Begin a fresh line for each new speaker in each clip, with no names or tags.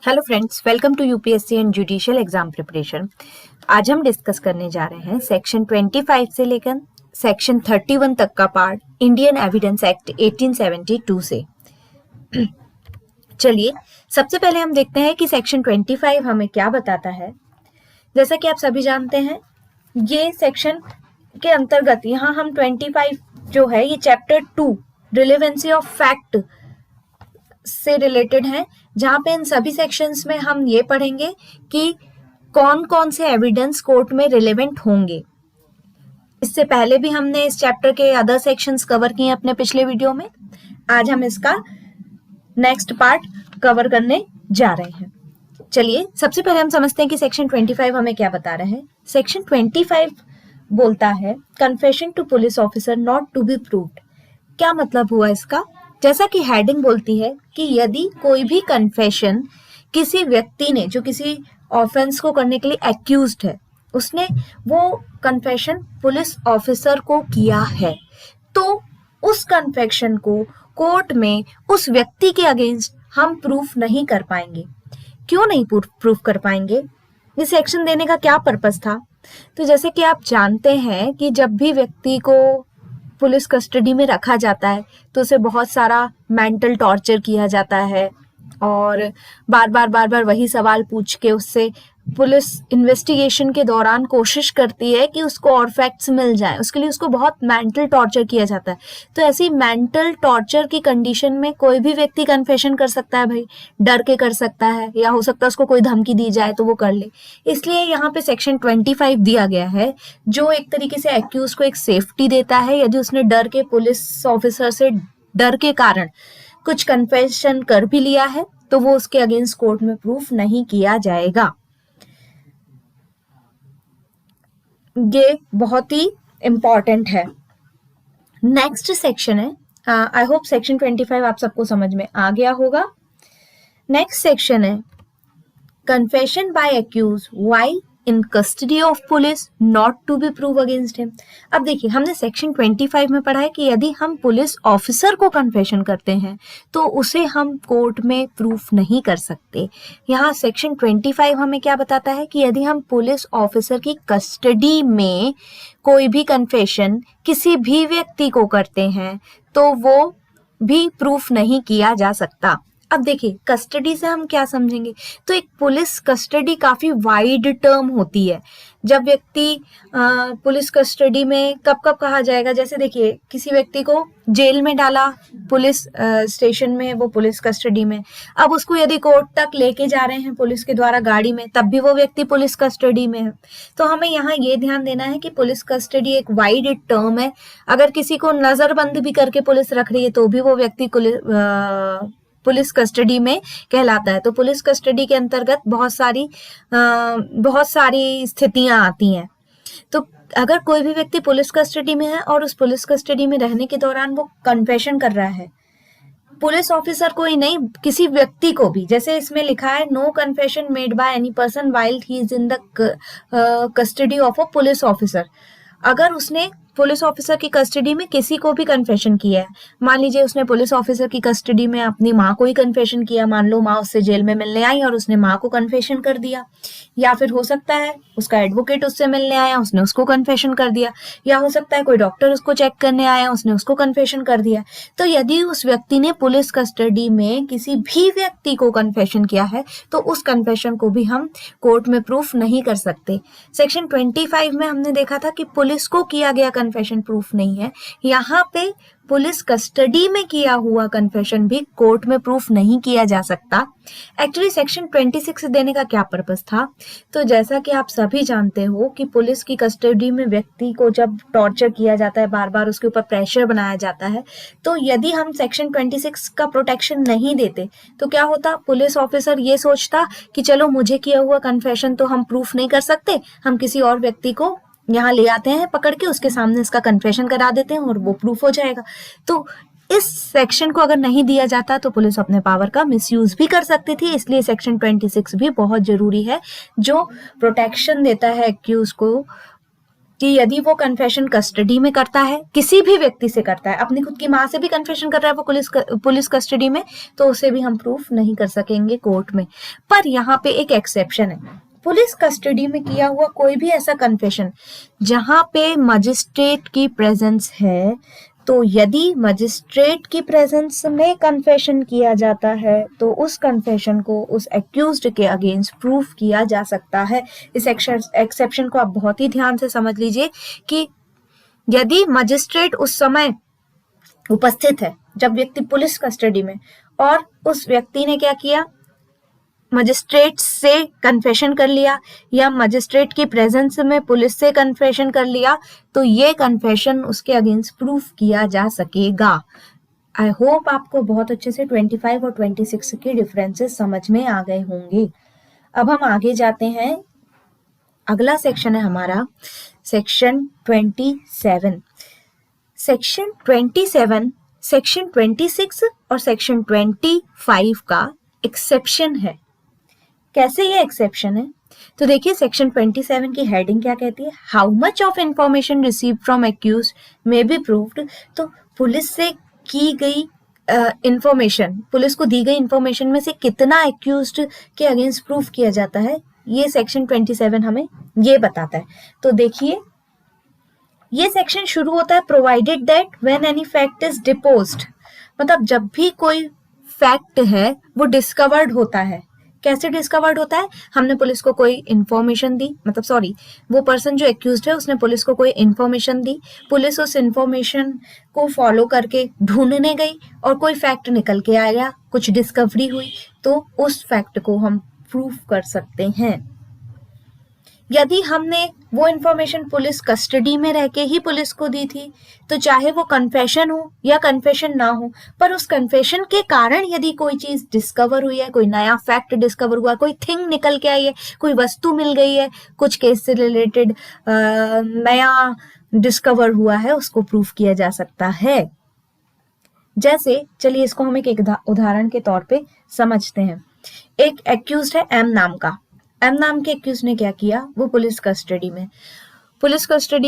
Hello friends, welcome to UPSC and judicial exam preparation. आज हम discuss करने जा रहे हैं सेक्शन 25 से लेकर सेक्शन 31 तक का पार्ट इंडियन एविडेंस एक्ट 1872 से। चलिए सबसे पहले हम देखते हैं कि सेक्शन 25 हमें क्या बताता है। जैसा कि आप सभी जानते हैं, ये सेक्शन के अंतर्गत यहाँ हम 25 जो है ये चैप्टर 2 रिलेवेंसी ऑफ फैक्ट से रिलेटेड है, जहां पे इन सभी सेक्शंस में हम ये पढ़ेंगे कि कौन कौन से एविडेंस कोर्ट में रिलेवेंट होंगे। इससे पहले भी हमने इस चैप्टर के अदर सेक्शंस कवर किए अपने पिछले वीडियो में। आज हम इसका नेक्स्ट पार्ट कवर करने जा रहे हैं। चलिए सबसे पहले हम समझते हैं कि सेक्शन 25 हमें क्या बता रहा है। सेक्शन 25 बोलता है confession to police officer not to be proved. क्या मतलब हुआ इसका? जैसा कि हेडिंग बोलती है कि यदि कोई भी कन्फेशन किसी व्यक्ति ने जो किसी ऑफेंस को करने के लिए एक्यूज्ड है, उसने वो कन्फेशन पुलिस ऑफिसर को किया है, तो उस कन्फेशन को कोर्ट में उस व्यक्ति के अगेंस्ट हम प्रूफ नहीं कर पाएंगे। क्यों नहीं प्रूफ कर पाएंगे? ये सेक्शन देने का क्या पर्पस था? तो जैसे कि आप जानते हैं कि जब भी व्यक्ति को पुलिस कस्टडी में रखा जाता है तो उसे बहुत सारा मेंटल टॉर्चर किया जाता है और बार बार वही सवाल पूछ के उससे पुलिस इन्वेस्टिगेशन के दौरान कोशिश करती है कि उसको और फैक्ट्स मिल जाए। उसके लिए उसको बहुत मेंटल टॉर्चर किया जाता है। तो ऐसी मेंटल टॉर्चर की कंडीशन में कोई भी व्यक्ति कन्फेशन कर सकता है, भाई डर के कर सकता है, या हो सकता है उसको कोई धमकी दी जाए तो वो कर ले। इसलिए यहाँ पे सेक्शन 25 दिया गया है, जो एक तरीके से एक्यूज को एक सेफ्टी देता है। यदि उसने डर के पुलिस ऑफिसर से डर के कारण कुछ कन्फेशन कर भी लिया है तो वो उसके अगेंस्ट कोर्ट में प्रूफ नहीं किया जाएगा। ये बहुत ही इंपॉर्टेंट है। नेक्स्ट सेक्शन है, आई होप सेक्शन 25 आप सबको समझ में आ गया होगा। नेक्स्ट सेक्शन है confession by accused while in custody of police not to be proved against him. अब देखिए, हमने सेक्शन 25 में पढ़ा है कि यदि हम पुलिस ऑफिसर को कन्फेशन करते हैं तो उसे हम कोर्ट में प्रूफ नहीं कर सकते। यहाँ सेक्शन 25 हमें क्या बताता है कि यदि हम पुलिस ऑफिसर की कस्टडी में कोई भी कन्फेशन किसी भी व्यक्ति को करते हैं तो वो भी प्रूफ नहीं किया जा सकता। अब देखिए, कस्टडी से हम क्या समझेंगे? तो एक पुलिस कस्टडी काफी वाइड टर्म होती है। जब व्यक्ति पुलिस कस्टडी में कब कहा जाएगा, जैसे देखिए किसी व्यक्ति को जेल में डाला, पुलिस स्टेशन में, वो पुलिस कस्टडी में, अब उसको यदि कोर्ट तक लेके जा रहे हैं पुलिस के द्वारा गाड़ी में, तब भी वो व्यक्ति पुलिस कस्टडी में है। तो हमें यहाँ ये ध्यान देना है कि पुलिस कस्टडी एक वाइड टर्म है। अगर किसी को नजरबंद भी करके पुलिस रख रही है तो भी वो व्यक्ति पुलिस कस्टडी में कहलाता है। तो पुलिस कस्टडी के अंतर्गत बहुत सारी स्थितियां आती हैं। तो अगर कोई भी व्यक्ति पुलिस कस्टडी में है और उस पुलिस कस्टडी में रहने के दौरान वो कन्फेशन कर रहा है, पुलिस ऑफिसर को ही नहीं, किसी व्यक्ति को भी, जैसे इसमें लिखा है no confession made by any person while he is in the custody of a police officer. अगर उसने पुलिस ऑफिसर की कस्टडी में किसी को भी कन्फेशन किया है, मान लीजिए उसने पुलिस ऑफिसर की कस्टडी में अपनी माँ को ही कन्फेशन किया, मान लो माँ उससे जेल में मिलने आई और उसने माँ को कन्फेशन कर दिया, या फिर हो सकता है उसका एडवोकेट उससे मिलने आया, उसने उसको कन्फेशन कर दिया, या हो सकता है कोई डॉक्टर उसको चेक करने आया, उसने उसको कन्फेशन कर दिया। तो यदि उस व्यक्ति ने पुलिस कस्टडी में किसी भी व्यक्ति को कन्फेशन किया है तो उस कन्फेशन को भी हम कोर्ट में प्रूफ नहीं कर सकते। सेक्शन 25 में हमने देखा था कि पुलिस को किया गया कन्फेशन प्रूफ नहीं है। यहाँ पे पुलिस कस्टडी में किया हुआ कन्फेशन भी कोर्ट में प्रूफ नहीं किया जा सकता। एक्चुअली सेक्शन 26 देने का क्या पर्पस था? तो जैसा कि आप सभी जानते हो कि पुलिस की कस्टडी में व्यक्ति को जब टॉर्चर किया जाता है, बार बार उसके ऊपर प्रेशर बनाया जाता है, तो यदि हम सेक्शन 26 का प्रोटेक्शन नहीं देते तो क्या होता? पुलिस ऑफिसर ये सोचता कि चलो मुझे किया हुआ कन्फेशन तो हम प्रूफ नहीं कर सकते, हम किसी और व्यक्ति को यहाँ ले आते हैं पकड़ के, उसके सामने इसका कन्फेशन करा देते हैं और वो प्रूफ हो जाएगा। तो इस सेक्शन को अगर नहीं दिया जाता तो पुलिस अपने पावर का मिसयूज भी कर सकती थी। इसलिए सेक्शन 26 भी बहुत जरूरी है, जो प्रोटेक्शन देता है एक्यूज को कि यदि वो कन्फेशन कस्टडी में करता है, किसी भी व्यक्ति से करता है, अपनी खुद की माँ से भी कन्फेशन कर रहा है वो पुलिस कस्टडी में, तो उसे भी हम प्रूफ नहीं कर सकेंगे कोर्ट में। पर यहाँ पे एक एक्सेप्शन है, पुलिस कस्टडी में किया हुआ कोई भी ऐसा कन्फेशन जहाँ पे मजिस्ट्रेट की प्रेजेंस है, तो यदि मजिस्ट्रेट की प्रेजेंस में कन्फेशन किया जाता है तो उस कन्फेशन को उस एक्यूज्ड के अगेंस्ट प्रूफ किया जा सकता है। इस एक्सेप्शन को आप बहुत ही ध्यान से समझ लीजिए कि यदि मजिस्ट्रेट उस समय उपस्थित है जब व्यक्ति पुलिस कस्टडी में, और उस व्यक्ति ने क्या किया, मजिस्ट्रेट से कन्फेशन कर लिया या मजिस्ट्रेट की प्रेजेंस में पुलिस से कन्फेशन कर लिया, तो ये कन्फेशन उसके अगेंस्ट प्रूफ किया जा सकेगा। आई होप आपको बहुत अच्छे से 25 और 26 के डिफरेंसेस समझ में आ गए होंगे। अब हम आगे जाते हैं, अगला सेक्शन है हमारा सेक्शन 27। सेक्शन 27 सेक्शन 26 और सेक्शन 25 का एक्सेप्शन है। कैसे ये एक्सेप्शन है, तो देखिए सेक्शन 27 की हेडिंग क्या कहती है, how much of information receive from accused may be proved. तो पुलिस से की गई इंफॉर्मेशन, पुलिस को दी गई इंफॉर्मेशन में से कितना एक्यूज्ड के अगेंस्ट प्रूफ किया जाता है, ये सेक्शन 27 हमें ये बताता है। तो देखिए ये सेक्शन शुरू होता है provided that when any fact is deposed, मतलब जब भी कोई फैक्ट है वो डिस्कवर्ड होता है। कैसे डिस्कवर्ड होता है, हमने पुलिस को कोई इंफॉर्मेशन दी, मतलब सॉरी वो पर्सन जो एक्यूज्ड है उसने पुलिस को कोई इंफॉर्मेशन दी, पुलिस उस इंफॉर्मेशन को फॉलो करके ढूंढने गई और कोई फैक्ट निकल के आया, कुछ डिस्कवरी हुई, तो उस फैक्ट को हम प्रूफ कर सकते हैं। यदि हमने वो इंफॉर्मेशन पुलिस कस्टडी में रह के ही पुलिस को दी थी, तो चाहे वो कन्फेशन हो या कन्फेशन ना हो, पर उस कन्फेशन के कारण यदि कोई चीज डिस्कवर हुई है, कोई नया फैक्ट डिस्कवर हुआ, कोई थिंग निकल के आई है, कोई वस्तु मिल गई है, कुछ केस से रिलेटेड नया डिस्कवर हुआ है, उसको प्रूफ किया जा सकता है। जैसे चलिए इसको हम एक उदाहरण के तौर पे समझते हैं। एक एक्यूज्ड है एम नाम का, एम नाम के एक्यूज ने क्या किया, वो पुलिस कस्टडी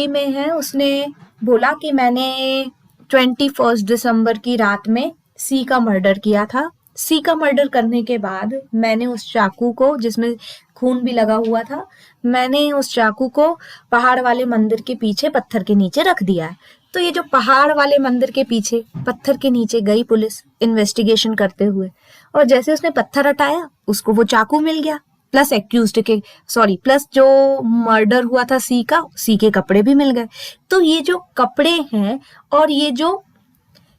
में है, उसने बोला कि मैंने 21 दिसंबर की रात में सी का मर्डर किया था। सी का मर्डर करने के बाद मैंने उस चाकू को, जिसमें खून भी लगा हुआ था, मैंने उस चाकू को पहाड़ वाले मंदिर के पीछे पत्थर के नीचे रख दिया है। तो ये जो पहाड़ वाले मंदिर के पीछे पत्थर के नीचे गई पुलिस इन्वेस्टिगेशन करते हुए, और जैसे उसने पत्थर हटाया उसको वो चाकू मिल गया, प्लस जो मर्डर हुआ था सी के कपड़े भी मिल गए। तो ये जो कपड़े हैं और ये जो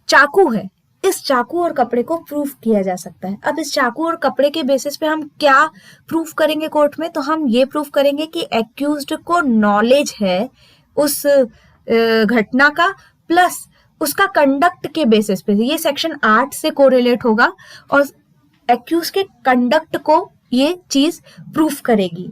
चाकू है, इस चाकू और कपड़े को प्रूफ किया जा सकता है। अब इस चाकू और कपड़े के बेसिस पे हम क्या प्रूफ करेंगे कोर्ट में, तो हम ये प्रूफ करेंगे कि एक्यूज्ड को नॉलेज है उस घटना का, प्लस उसका कंडक्ट के बेसिस पे, ये सेक्शन 8 से कोरिलेट होगा और एक्यूज के कंडक्ट को ये चीज प्रूफ करेगी।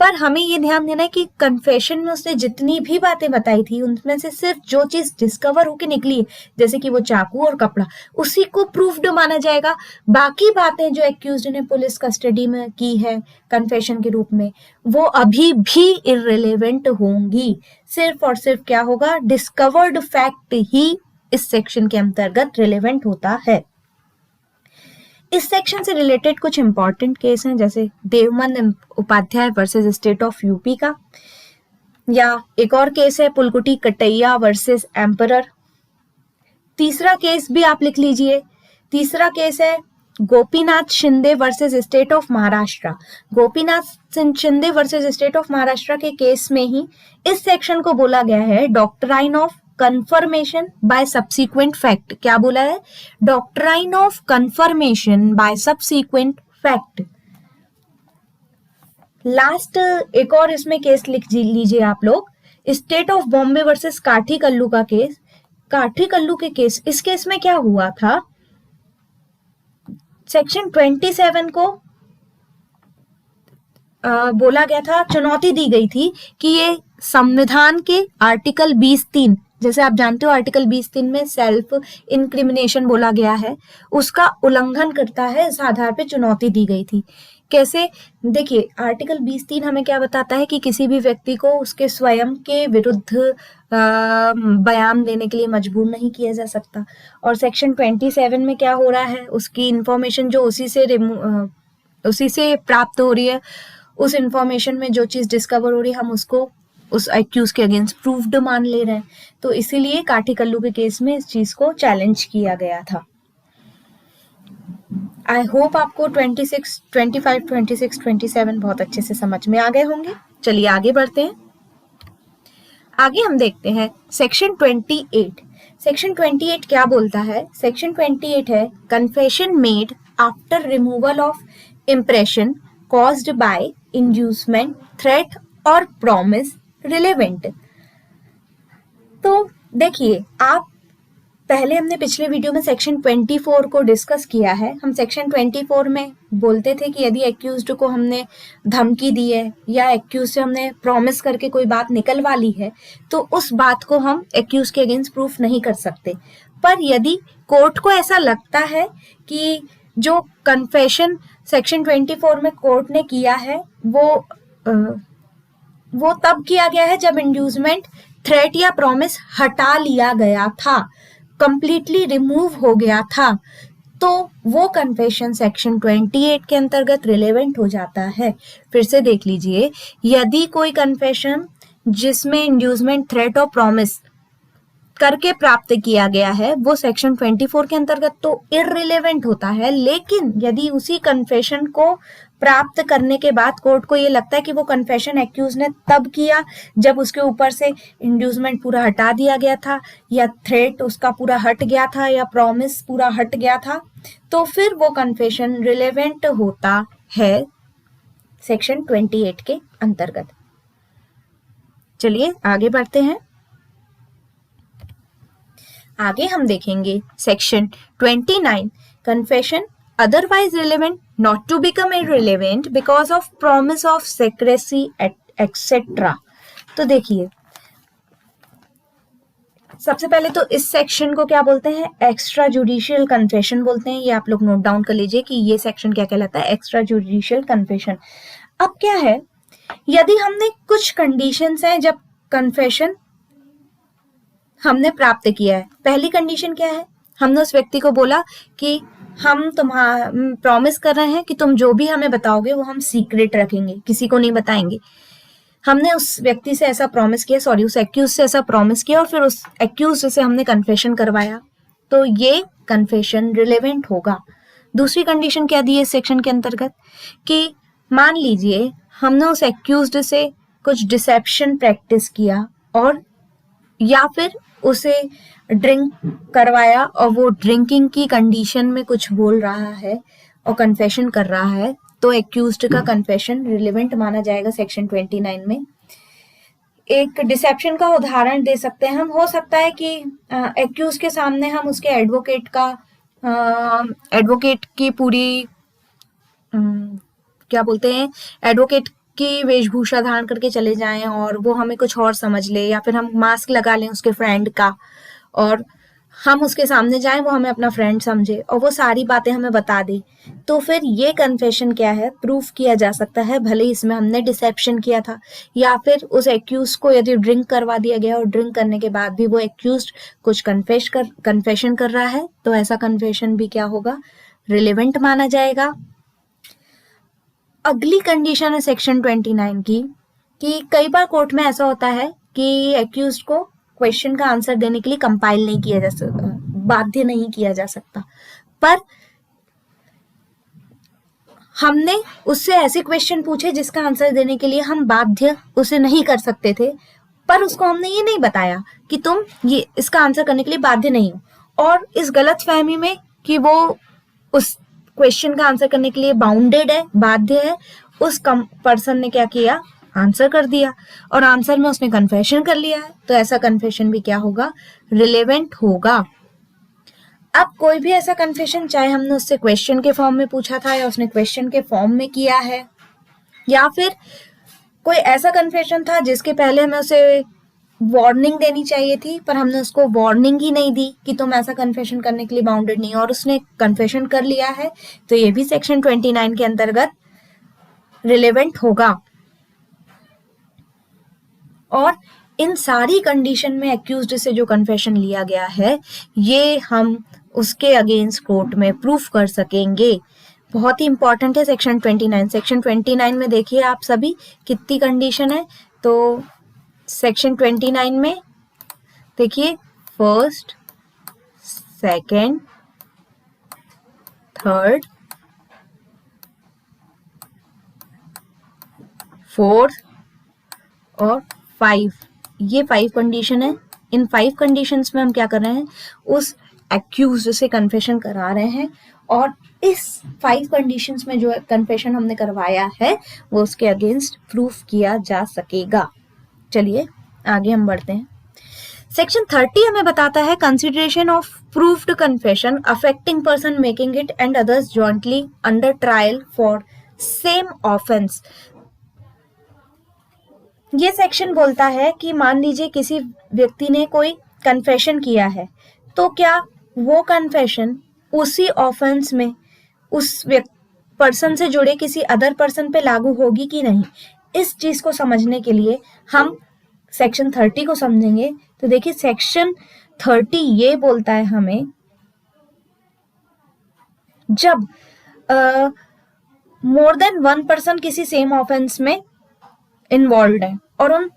पर हमें ये ध्यान देना है कि कन्फेशन में उसने जितनी भी बातें बताई थी उनमें से सिर्फ जो चीज डिस्कवर होके निकली है, जैसे कि वो चाकू और कपड़ा, उसी को प्रूफ्ड माना जाएगा। बाकी बातें जो एक्यूज्ड ने पुलिस कस्टडी में की है कन्फेशन के रूप में, वो अभी भी इररिलेवेंट होंगी। सिर्फ और सिर्फ क्या होगा, डिस्कवर्ड फैक्ट ही इस सेक्शन के अंतर्गत रिलेवेंट होता है। इस सेक्शन से रिलेटेड कुछ इंपॉर्टेंट केस हैं, जैसे Devman Upadhyay versus state of UP का, या एक और केस है पुलकुटी कटैया वर्सेस एम्परर। तीसरा केस भी आप लिख लीजिए, तीसरा केस है Gopinath Shinde versus state of Maharashtra. Gopinath Shinde versus state of Maharashtra के केस में ही इस सेक्शन को बोला गया है doctrine of conformation bye subsequent fact. क्या बोला है, doctrine of conformation bye subsequent fact. Last एक और इसमें केस लिख लीजिए आप लोग, स्टेट ऑफ बॉम्बे वर्सेस काठी कल्लू का केस। काठी कल्लू के केस, इस केस में क्या हुआ था, सेक्शन 27 को बोला गया था, चुनौती दी गई थी कि ये संविधान के आर्टिकल 20(3), जैसे आप जानते हो आर्टिकल 20(3) में सेल्फ इंक्रिमिनेशन बोला गया है, उसका उल्लंघन करता है। इस आधार पे चुनौती दी गई थी कैसे, देखिए आर्टिकल 20(3) हमें क्या बताता है कि किसी भी व्यक्ति को उसके स्वयं के विरुद्ध बयान देने के लिए मजबूर नहीं किया जा सकता। और सेक्शन 27 में क्या हो रहा है, उसकी इंफॉर्मेशन जो उसी से प्राप्त हो रही है, उस इंफॉर्मेशन में जो चीज डिस्कवर हो रही है हम उसको उस एक्यूज के अगेंस्ट प्रूव्ड मान ले रहे हैं। तो इसीलिए काठी कल्लू के केस में इस चीज को चैलेंज किया गया था। आई होप आपको 25, 26, 27 बहुत अच्छे से समझ में आ गए होंगे। चलिए आगे बढ़ते हैं। आगे हम देखते हैं सेक्शन 28। सेक्शन 28 क्या बोलता है? सेक्शन 28 है confession made after removal of impression caused by inducement, threat और प्रॉमिस रिलेवेंट। तो देखिए, आप पहले हमने पिछले वीडियो में सेक्शन 24 को डिस्कस किया है। हम सेक्शन 24 में बोलते थे कि यदि एक्यूज्ड को हमने धमकी दी है या एक्यूज से हमने प्रॉमिस करके कोई बात निकलवा ली है तो उस बात को हम एक्यूज के अगेंस्ट प्रूफ नहीं कर सकते। पर यदि कोर्ट को ऐसा लगता है कि जो कन्फेशन सेक्शन 24 में कोर्ट ने किया है वो तब किया गया है जब इंड्यूसमेंट, थ्रेट या प्रॉमिस हटा लिया गया था, कंप्लीटली रिमूव हो गया था, तो वो कन्फेशन सेक्शन 28 के अंतर्गत रिलेवेंट हो जाता है। फिर से देख लीजिए, यदि कोई कन्फेशन जिसमें इंड्यूसमेंट, थ्रेट और प्रॉमिस करके प्राप्त किया गया है वो सेक्शन 24 के अंतर्गत तो इररिलेवेंट होता है, लेकिन यदि उसी कन्फेशन को प्राप्त करने के बाद कोर्ट को ये लगता है कि वो कन्फेशन एक्यूज ने तब किया जब उसके ऊपर से इंड्यूसमेंट पूरा हटा दिया गया था या थ्रेट उसका पूरा हट गया था या प्रॉमिस पूरा हट गया था, तो फिर वो कन्फेशन रिलेवेंट होता है सेक्शन 28 के अंतर्गत। चलिए आगे बढ़ते हैं। आगे हम देखेंगे section 29 confession otherwise relevant not to become irrelevant because of promise of secrecy etc. तो देखिए, सबसे पहले तो इस सेक्शन को क्या बोलते हैं? एक्स्ट्रा जुडिशियल कन्फेशन बोलते हैं। ये आप लोग नोट डाउन कर लीजिए कि ये सेक्शन क्या कहलाता है, एक्स्ट्रा जुडिशियल कन्फेशन। अब क्या है, यदि हमने कुछ कंडीशंस हैं जब कन्फेशन हमने प्राप्त किया है। पहली कंडीशन क्या है? हमने उस व्यक्ति को बोला कि हम तुम्हारा प्रॉमिस कर रहे हैं कि तुम जो भी हमें बताओगे वो हम सीक्रेट रखेंगे, किसी को नहीं बताएंगे। हमने उस व्यक्ति से ऐसा प्रॉमिस किया, उस एक्यूज से ऐसा प्रॉमिस किया और फिर उस एक्यूज से हमने कन्फेशन करवाया, तो ये कन्फेशन रिलेवेंट होगा। दूसरी कंडीशन क्या दी है सेक्शन के अंतर्गत कि मान लीजिए हमने उस एक्यूज्ड से कुछ डिसेप्शन प्रैक्टिस किया और या फिर उसे ड्रिंक करवाया और वो ड्रिंकिंग की कंडीशन में कुछ बोल रहा है और कन्फेशन कर रहा है, तो एक्यूज्ड का कन्फेशन रिलेवेंट माना जाएगा सेक्शन 29 में। एक डिसेप्शन का उदाहरण दे सकते हैं हम। हो सकता है कि एक्यूज के सामने हम उसके एडवोकेट की पूरी क्या बोलते हैं, एडवोकेट की वेशभूषा धारण करके चले जाएं और वो हमें कुछ और समझ ले, या फिर हम मास्क लगा लें उसके फ्रेंड का और हम उसके सामने जाएं, वो हमें अपना फ्रेंड समझे और वो सारी बातें हमें बता दे, तो फिर ये कन्फेशन क्या है, प्रूफ किया जा सकता है, भले इसमें हमने डिसेप्शन किया था। या फिर उस एक्यूज को यदि ड्रिंक करवा दिया गया और ड्रिंक करने के बाद भी वो एक्यूज कुछ कन्फेशन कर रहा है, तो ऐसा कन्फेशन भी क्या होगा, रिलेवेंट माना जाएगा। अगली कंडीशन है सेक्शन 29 की कि कई बार कोर्ट में ऐसा होता है कि एक्यूज को क्वेश्चन का आंसर देने के लिए कंपाइल नहीं किया जा सकता, बाध्य नहीं किया जा सकता, पर हमने उससे ऐसे क्वेश्चन पूछे जिसका आंसर देने के लिए हम बाध्य उसे नहीं कर सकते थे, पर उसको हमने ये नहीं बताया कि तुम ये इसका आंसर करने के लिए बाध्य नहीं हो, और इस गलतफहमी में कि वो उस क्वेश्चन का आंसर करने के लिए बाउंडेड है, बाध्य है, उस पर्सन ने क्या किया, आंसर कर दिया और आंसर में उसने कन्फेशन कर लिया है, तो ऐसा कन्फेशन भी क्या होगा, रिलेवेंट होगा। अब कोई भी ऐसा कन्फेशन, चाहे हमने उससे क्वेश्चन के फॉर्म में पूछा था या उसने क्वेश्चन के फॉर्म में किया है, या फिर कोई ऐसा कन्फेशन था जिसके पहले हमें उसे वार्निंग देनी चाहिए थी पर हमने उसको वार्निंग ही नहीं दी कि तुम ऐसा कन्फेशन करने के लिए बाउंडेड नहीं, और उसने कन्फेशन कर लिया है, तो ये भी सेक्शन 29 के अंतर्गत रिलेवेंट होगा। और इन सारी कंडीशन में एक्यूज्ड से जो कन्फेशन लिया गया है ये हम उसके अगेंस्ट कोर्ट में प्रूफ कर सकेंगे। बहुत ही इंपॉर्टेंट है सेक्शन 29। सेक्शन 29 में देखिए आप सभी कितनी कंडीशन है। तो सेक्शन 29 में देखिए फर्स्ट, सेकंड, थर्ड, फोर्थ और 5, ये 5 कंडीशन है। इन 5 कंडीशंस में हम क्या कर रहे हैं, उस एक्यूज्ड से कन्फेशन करा रहे हैं और इस 5 कंडीशंस में जो कन्फेशन हमने करवाया है वो उसके अगेंस्ट प्रूफ किया जा सकेगा। चलिए आगे हम बढ़ते हैं। सेक्शन 30 हमें बताता है consideration of proofed confession affecting person making it and others jointly under trial for same offence. ये सेक्शन बोलता है कि मान लीजिए किसी व्यक्ति ने कोई कन्फेशन किया है तो क्या वो कन्फेशन उसी ऑफेंस में उस पर्सन से जुड़े किसी अदर पर्सन पे लागू होगी कि नहीं, इस चीज को समझने के लिए हम सेक्शन 30 को समझेंगे। तो देखिए सेक्शन 30 ये बोलता है हमें जब मोर देन वन पर्सन किसी सेम ऑफेंस में इन्वॉल्व है और उन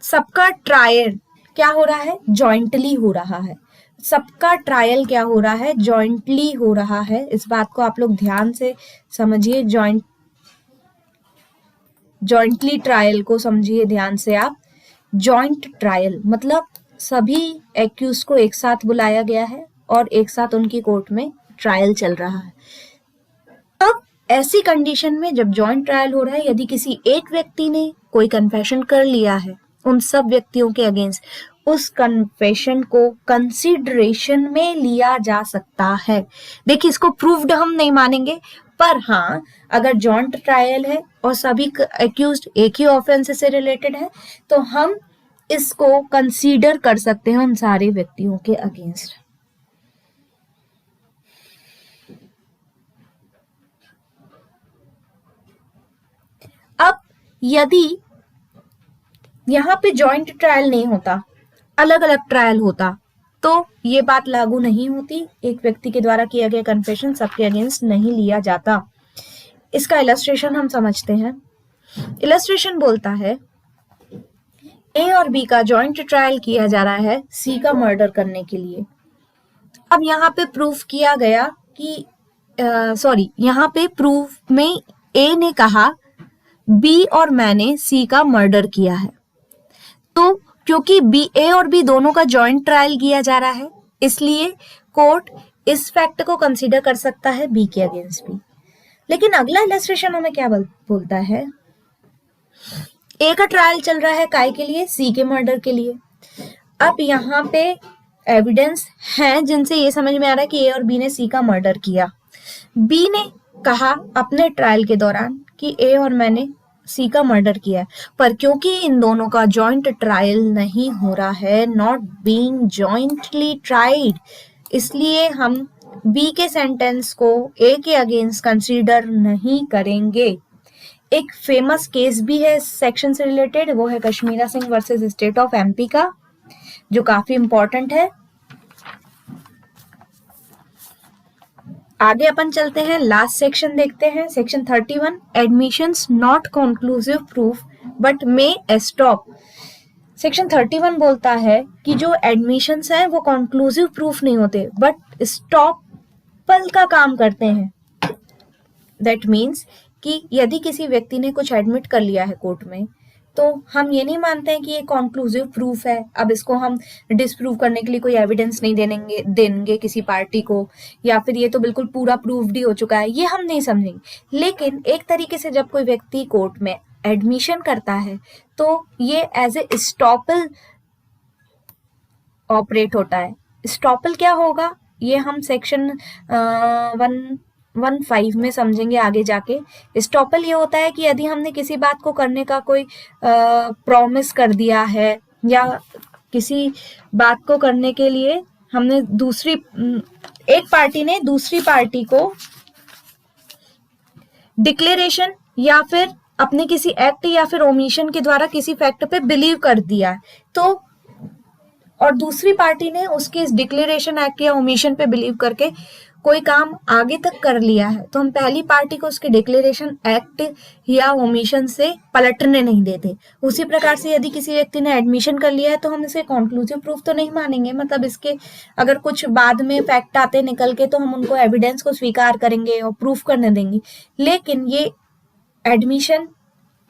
सबका ट्रायल क्या हो रहा है, जॉइंटली हो रहा है। सबका ट्रायल क्या हो रहा है, जॉइंटली हो रहा है। इस बात को आप लोग ध्यान से समझिए, जॉइंटली ट्रायल को समझिए ध्यान से आप। जॉइंट ट्रायल मतलब सभी एक्यूज को एक साथ बुलाया गया है और एक साथ उनकी कोर्ट में ट्रायल चल रहा है। अब ऐसी कंडीशन में जब जॉइंट ट्रायल हो रहा है, यदि किसी एक व्यक्ति ने कोई कन्फेशन कर लिया है उन सब व्यक्तियों के अगेंस्ट, उस कन्फेशन को कंसीडरेशन में लिया जा सकता है। देखिए इसको प्रूव्ड हम नहीं मानेंगे, पर हाँ अगर जॉइंट ट्रायल है और सभी एक्यूज्ड एक ही ऑफेंस से रिलेटेड है तो हम इसको कंसीडर कर सकते हैं उन सारे व्यक्तियों के अगेंस्ट। अब यदि यहां पे जॉइंट ट्रायल नहीं होता, अलग अलग ट्रायल होता, तो ये बात लागू नहीं होती। एक व्यक्ति के द्वारा किया गया कन्फेशन सबके अगेंस्ट नहीं लिया जाता। इसका इलस्ट्रेशन हम समझते हैं। इलस्ट्रेशन बोलता है ए और बी का जॉइंट ट्रायल किया जा रहा है सी का मर्डर करने के लिए। अब यहाँ पे प्रूफ किया गया कि यहाँ पे प्रूफ में ए ने कहा बी और मैंने सी का मर्डर किया है, तो क्योंकि बी, ए और बी दोनों का जॉइंट ट्रायल किया जा रहा है इसलिए कोर्ट इस फैक्ट को कंसीडर कर सकता है बी के अगेंस्ट भी। लेकिन अगला इलस्ट्रेशन हमें क्या बोलता है, ए का ट्रायल चल रहा है काय के लिए, सी के मर्डर के लिए। अब यहाँ पे एविडेंस है जिनसे ये समझ में आ रहा है कि ए और बी ने सी का मर्डर किया। बी ने कहा अपने ट्रायल के दौरान कि ए और मैंने सी का मर्डर किया है, पर क्योंकि इन दोनों का जॉइंट ट्रायल नहीं हो रहा है, नॉट बीइंग जॉइंटली ट्राइड, इसलिए हम बी के सेंटेंस को ए के अगेंस्ट कंसीडर नहीं करेंगे। एक फेमस केस भी है सेक्शन से रिलेटेड, वो है Kashmira Singh versus state of MP का, जो काफी इंपॉर्टेंट है। आगे अपन चलते हैं, लास्ट सेक्शन देखते हैं, section 31 admissions not conclusive proof but may stop. Section 31 बोलता है कि जो एडमिशंस हैं वो कंक्लूसिव प्रूफ नहीं होते बट स्टॉपल का काम करते हैं। दैट मीन्स कि यदि किसी व्यक्ति ने कुछ एडमिट कर लिया है कोर्ट में तो हम ये नहीं मानते हैं कि ये कंक्लूसिव प्रूफ है, अब इसको हम डिसप्रूव करने के लिए कोई एविडेंस नहीं देंगे किसी पार्टी को, या फिर ये तो बिल्कुल पूरा प्रूव्ड ही हो चुका है, ये हम नहीं समझेंगे। लेकिन एक तरीके से जब कोई व्यक्ति कोर्ट में एडमिशन करता है तो ये एज ए स्टॉपल ऑपरेट होता है। स्टॉपल क्या होगा ये हम सेक्शन 115 में समझेंगे आगे जाके। स्टॉपल ये होता है कि यदि हमने किसी बात को करने का कोई प्रॉमिस कर दिया है या किसी बात को करने के लिए हमने एक पार्टी ने दूसरी पार्टी को डिक्लेरेशन या फिर अपने किसी एक्ट या फिर ओमिशन के द्वारा किसी फैक्ट पे बिलीव कर दिया है, तो और दूसरी पार्टी ने उसके इस डिक्लेरेशन एक्ट या ओमिशन पे बिलीव करके कोई काम आगे तक कर लिया है, तो हम पहली पार्टी को उसके डिक्लेरेशन एक्ट या ओमिशन से पलटने नहीं देते। उसी प्रकार से यदि किसी व्यक्ति ने एडमिशन कर लिया है तो हम इसे कॉन्क्लूसिव प्रूफ तो नहीं मानेंगे, मतलब इसके अगर कुछ बाद में फैक्ट आते निकल के तो हम उनको एविडेंस को स्वीकार करेंगे और प्रूफ करने देंगे, लेकिन ये admission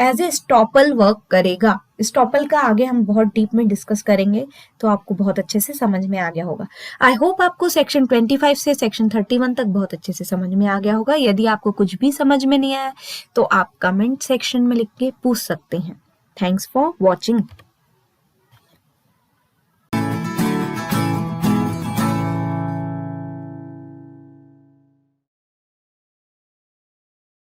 as a estoppel work करेगा। स्टॉपल का आगे हम बहुत डीप में डिस्कस करेंगे, तो आपको बहुत अच्छे से समझ में आ गया होगा। आई होप आपको सेक्शन 25 से सेक्शन 31 तक बहुत अच्छे से समझ में आ गया होगा। यदि आपको कुछ भी समझ में नहीं आया तो आप कमेंट सेक्शन में लिख के पूछ सकते हैं। Thanks for watching.